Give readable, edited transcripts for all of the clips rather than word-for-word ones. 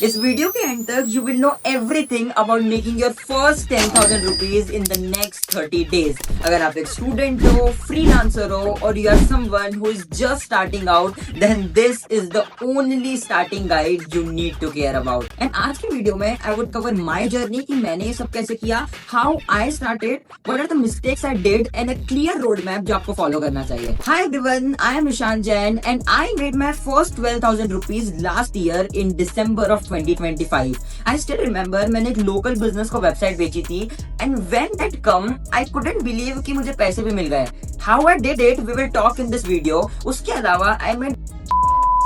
इस वीडियो के एंड तक you will know everything about making your first 10,000 rupees in the next 30 days. अगर आप एक स्टूडेंट हो, फ्रीलांसर हो और you are someone who is just starting out, then this is the only starting guide you need to care about. And आज की video में I would cover my journey कि मैंने ये सब कैसे किया, how I started, what are the mistakes I did and a clear road map जो आपको फॉलो करना चाहिए। Hi everyone, I am Ishan Jain and I made my first 12,000 rupees last year in December of 2025. I still remember मैंने एक local business को website बेची थी and when that come I couldn't believe कि मुझे पैसे भी मिल गए। How I did it we will talk in this video. उसके अलावा I made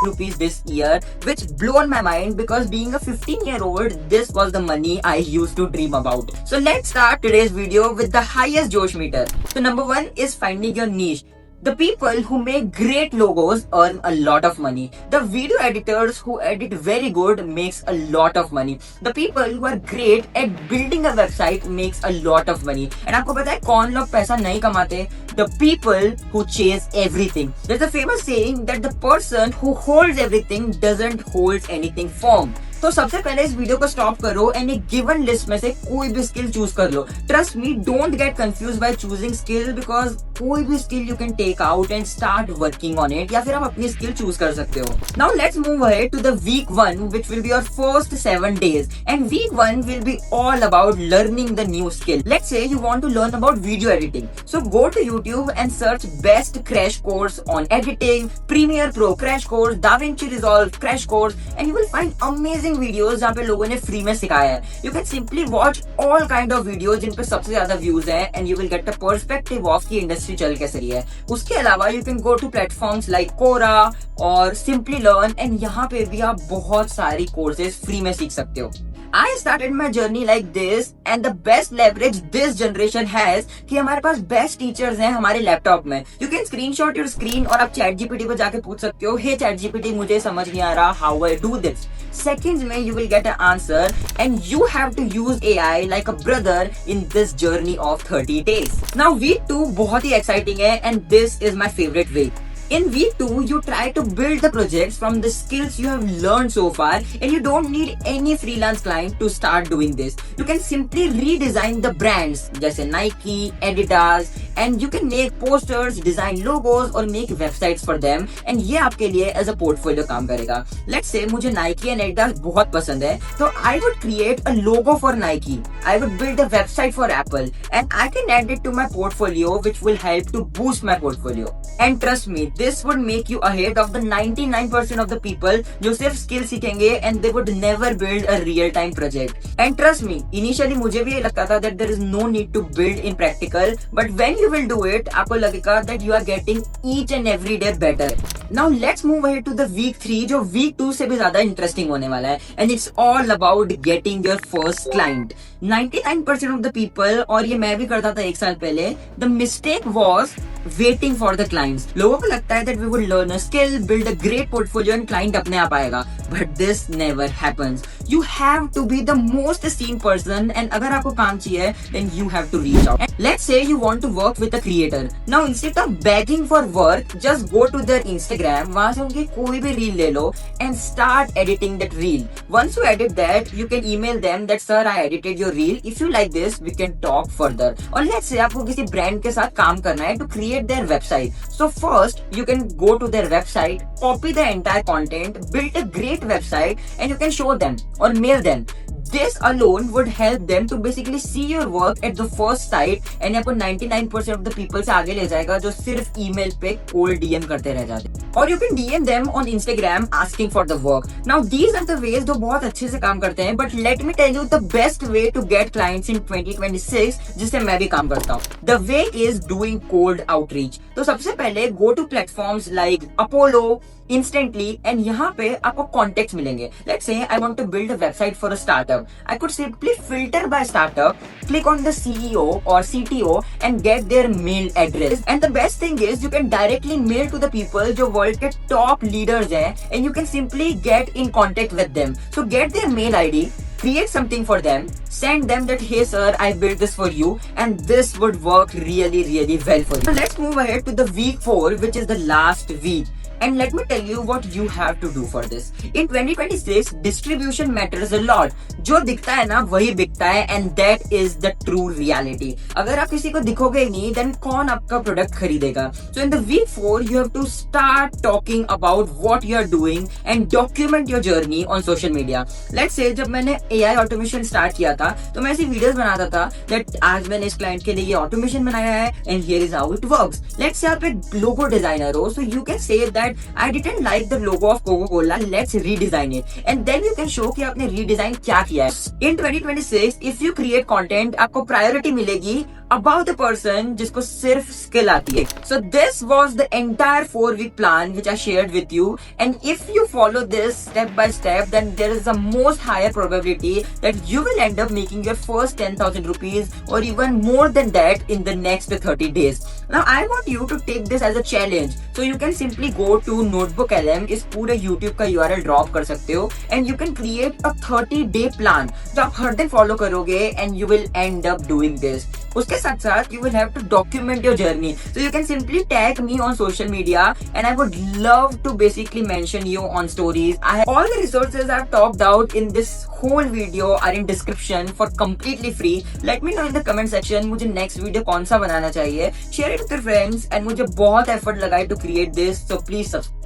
rupees this year which blown my mind because being a 15-year-old this was the money I used to dream about. So let's start today's video with the highest Josh meter. So number one is finding your niche. The people who make great logos earn a lot of money. The video editors who edit very good makes a lot of money. The people who are great at building a website makes a lot of money. And आपको पता है कौन लोग पैसा नहीं कमाते? The people who chase everything. There's a famous saying that the person who holds everything doesn't hold anything firm. तो सबसे पहले इस वीडियो को स्टॉप करो एंड एक गिवन लिस्ट में से कोई भी स्किल चूज कर लो। Trust me, don't get confuse by choosing skill because कोई भी skill you can take out and start working on it, या फिर आप अपनी स्किल चूज कर सकते हो। Now let's move ahead to the week 1 which will be your first 7 days and week 1 will be all about learning the new skill. Let's say you want to learn about video editing, so go to YouTube and search best crash course on editing, premiere pro crash course, DaVinci Resolve crash course and you will find amazing videos जहाँ पे लोगों ने free में सिखाया है। You can simply watch all kind of videos जिन पे सबसे ज्यादा व्यूज है and you will get a perspective of की इंडस्ट्री चल कैसे रही है। उसके अलावा you can go to platforms like Quora और सिंपली लर्न एंड यहाँ पे भी आप बहुत सारी कोर्सेज फ्री में सीख सकते हो। I started my journey like this and the best leverage this generation has कि हमारे पास बेस्ट टीचर्स हैं हमारे लैपटॉप में। You can screenshot your screen और आप ChatGPT पे जाके पूछ सकते हो, hey ChatGPT मुझे समझ नहीं आ रहा, how I do this? Seconds में you will get an answer and you have to use AI like a brother in this journey of 30 days. Now week 2 बहुत ही exciting है and this is my favorite week. In week 2, you try to build the projects from the skills you have learned so far and you don't need any freelance client to start doing this. You can simply redesign the brands जैसे Nike, Adidas and you can make posters, design logos और make websites for them and ये आपके लिए as a portfolio काम करेगा। Let's say मुझे Nike and Adidas बहुत पसंद है तो I would create a logo for Nike. I would build a website for Apple and I can add it to my portfolio which will help to boost my portfolio. And trust me, this would make you ahead of the 99% of the people जो सिर्फ skill सीखेंगे and they would never build a real time project. And trust me, initially मुझे भी ये लगता था that there is no need to build in practical, but when you will do it, आपको लगेगा that you are getting each and every day better. Now let's move ahead to the week 3 जो week 2 से भी ज्यादा interesting होने वाला है and it's all about getting your first client. 99% of the people, और ये मैं भी करता था एक साल पहले, the mistake was waiting for the clients. लोगों को लगता है that we would learn a skill, build a great portfolio and client अपने आप आएगा, but this never happens. You have to be the most seen person and अगर आपको काम चाहिए then you have to reach out. And let's say you want to work with a creator. Now instead of begging for work, just go to their Instagram, वहाँ से उनकी कोई भी reel ले लो and start editing that reel. Once you edit that, you can email them that sir I edited your reel. If you like this, we can talk further. और let's say आपको किसी brand के साथ काम करना है to create their website. So first you can go to their website, copy the entire content, build a great website and you can show them or mail them. This alone would help them to basically see your work at the first sight and आपको 99% of the people से आगे ले जाएगा जो सिर्फ email पे cold DM करते रह जाते। और you can DM them on Instagram asking for the work. Now these are the ways जो बहुत अच्छे से काम करते हैं, but let me tell you the best way to get clients in 2026 जिससे मैं भी काम करता हूँ. The way is doing cold outreach. तो सबसे पहले go to platforms like Apollo, Instantly and यहाँ पे आपको contacts मिलेंगे. Let's say I want to build a website for a startup. I could simply filter by startup, click on the CEO or CTO and get their mail address. And the best thing is you can directly mail to the people जो world के top leaders हैं and you can simply get in contact with them. So get their mail ID, create something for them, send them that hey sir I built this for you and this would work really well for you. So let's move ahead to the week 4 which is the last week. And let me tell you what you have to do for this. In 2026, distribution matters a lot. जो दिखता है ना वही बिकता है, and that is the true reality. अगर आप किसी को दिखोगे नहीं, then कौन आपका प्रोडक्ट खरीदेगा? So in the week 4, you have to start talking about what you are doing and document your journey on social media. Let's say जब मैंने AI automation start किया था, तो मैं ऐसी वीडियोस बनाता था that आज मैंने इस क्लाइंट के लिए ये ऑटोमेशन बनाया है and here is how it works. Let's say आप एक लोगो डिजाइनर हो, so you can say that I didn't like the logo of Coca-Cola, let's redesign it. And then you can show कि आपने redesign क्या किया है. In 2026, if you create content, आपको priority मिलेगी about the person जिसको सिर्फ skill आती है. So this was the entire 4-week plan which I shared with you. And if you follow this step by step, then there is a most higher probability that you will end up making your first 10,000 rupees or even more than that in the next 30 days. Now I want you to take this as a challenge. So you can simply go to Notebook LM, इस पूरे YouTube का URL drop कर सकते हो and you can create a 30-day plan जो आप हर दिन follow करोगे and you will end up doing this. उसके साथ साथ you will have to document your journey. So you can simply tag me on social media and I would love to basically mention you on stories. All the resources I've talked out in this whole video are in description for completely free. Let me know in the comment section मुझे next video कौन सा बनाना चाहिए. Share it with your friends and मुझे बहुत effort लगा है to create this. So please subscribe.